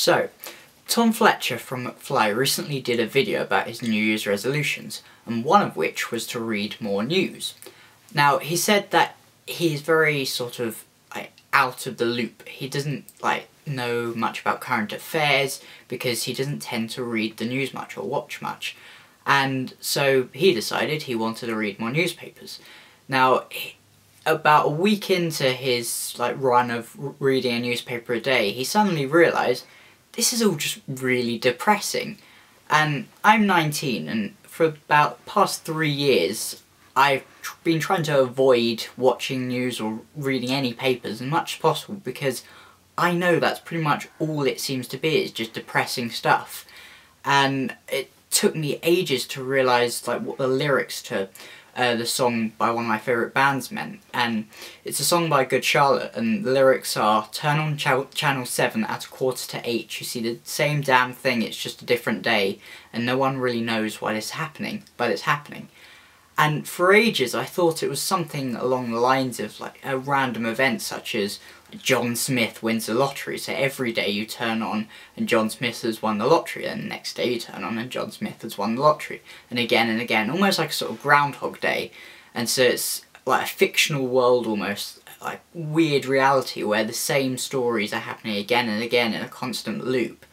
So, Tom Fletcher from McFly recently did a video about his New Year's resolutions, and one of which was to read more news. Now, he said that he's very sort of out of the loop. He doesn't know much about current affairs because he doesn't tend to read the news much or watch much. And so he decided he wanted to read more newspapers. Now, about a week into his run of reading a newspaper a day, he suddenly realised this is all just really depressing. And I'm 19, and for about the past 3 years I've been trying to avoid watching news or reading any papers as much as possible because I know that's pretty much all it seems to be, is just depressing stuff. And it took me ages to realise what the lyrics to the song by one of my favourite bands meant. And it's a song by Good Charlotte, and the lyrics are: turn on channel 7 at 7:45, you see the same damn thing, it's just a different day, and no one really knows why it's happening, but it's happening. And for ages I thought it was something along the lines of a random event such as John Smith wins the lottery, so every day you turn on and John Smith has won the lottery, and the next day you turn on and John Smith has won the lottery, and again, almost like a sort of Groundhog Day. And so it's like a fictional world almost, like weird reality where the same stories are happening again and again in a constant loop.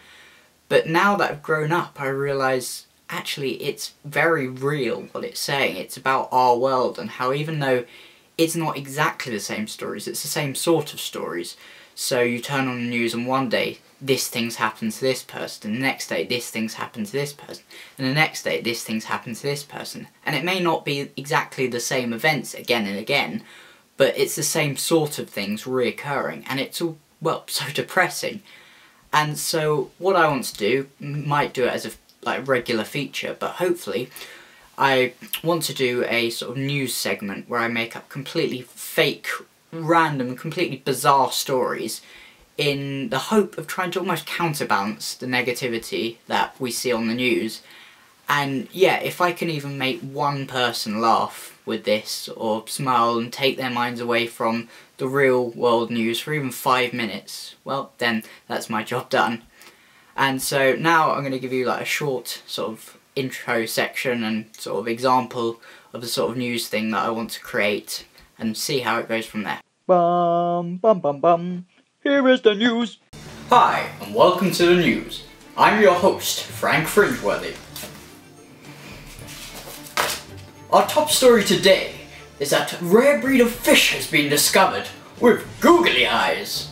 But now that I've grown up, I realise actually it's very real what it's saying. It's about our world and how even though it's not exactly the same stories, it's the same sort of stories. So you turn on the news and one day this thing's happened to this person, and the next day this thing's happened to this person, and the next day this thing's happened to this person. And it may not be exactly the same events again and again, but it's the same sort of things reoccurring, and it's all, well, so depressing. And so what I want to do, might do it as a regular feature, but hopefully I want to do a sort of news segment where I make up completely fake, random, completely bizarre stories in the hope of trying to almost counterbalance the negativity that we see on the news. And yeah, if I can even make one person laugh with this or smile and take their minds away from the real world news for even 5 minutes, well then that's my job done. And so now I'm going to give you a short sort of intro section and sort of example of the sort of news thing that I want to create, and see how it goes from there. Bum bum bum bum. Here is the news. Hi, and welcome to the news. I'm your host, Frank Fringeworthy. Our top story today is that a rare breed of fish has been discovered with googly eyes.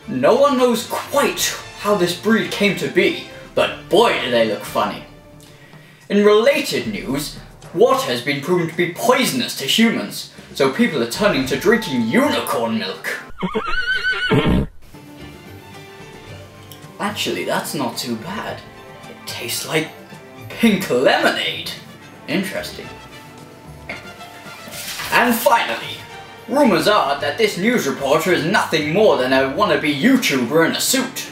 No one knows quite how this breed came to be, but boy do they look funny. In related news, water has been proven to be poisonous to humans, so people are turning to drinking unicorn milk. Actually, that's not too bad. It tastes like pink lemonade. Interesting. And finally, rumours are that this news reporter is nothing more than a wannabe YouTuber in a suit.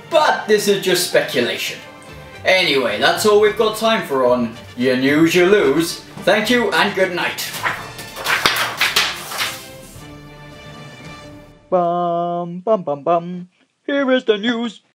But this is just speculation. Anyway, that's all we've got time for on Your News You Lose. Thank you and good night. Bum bum bum bum. Here is the news.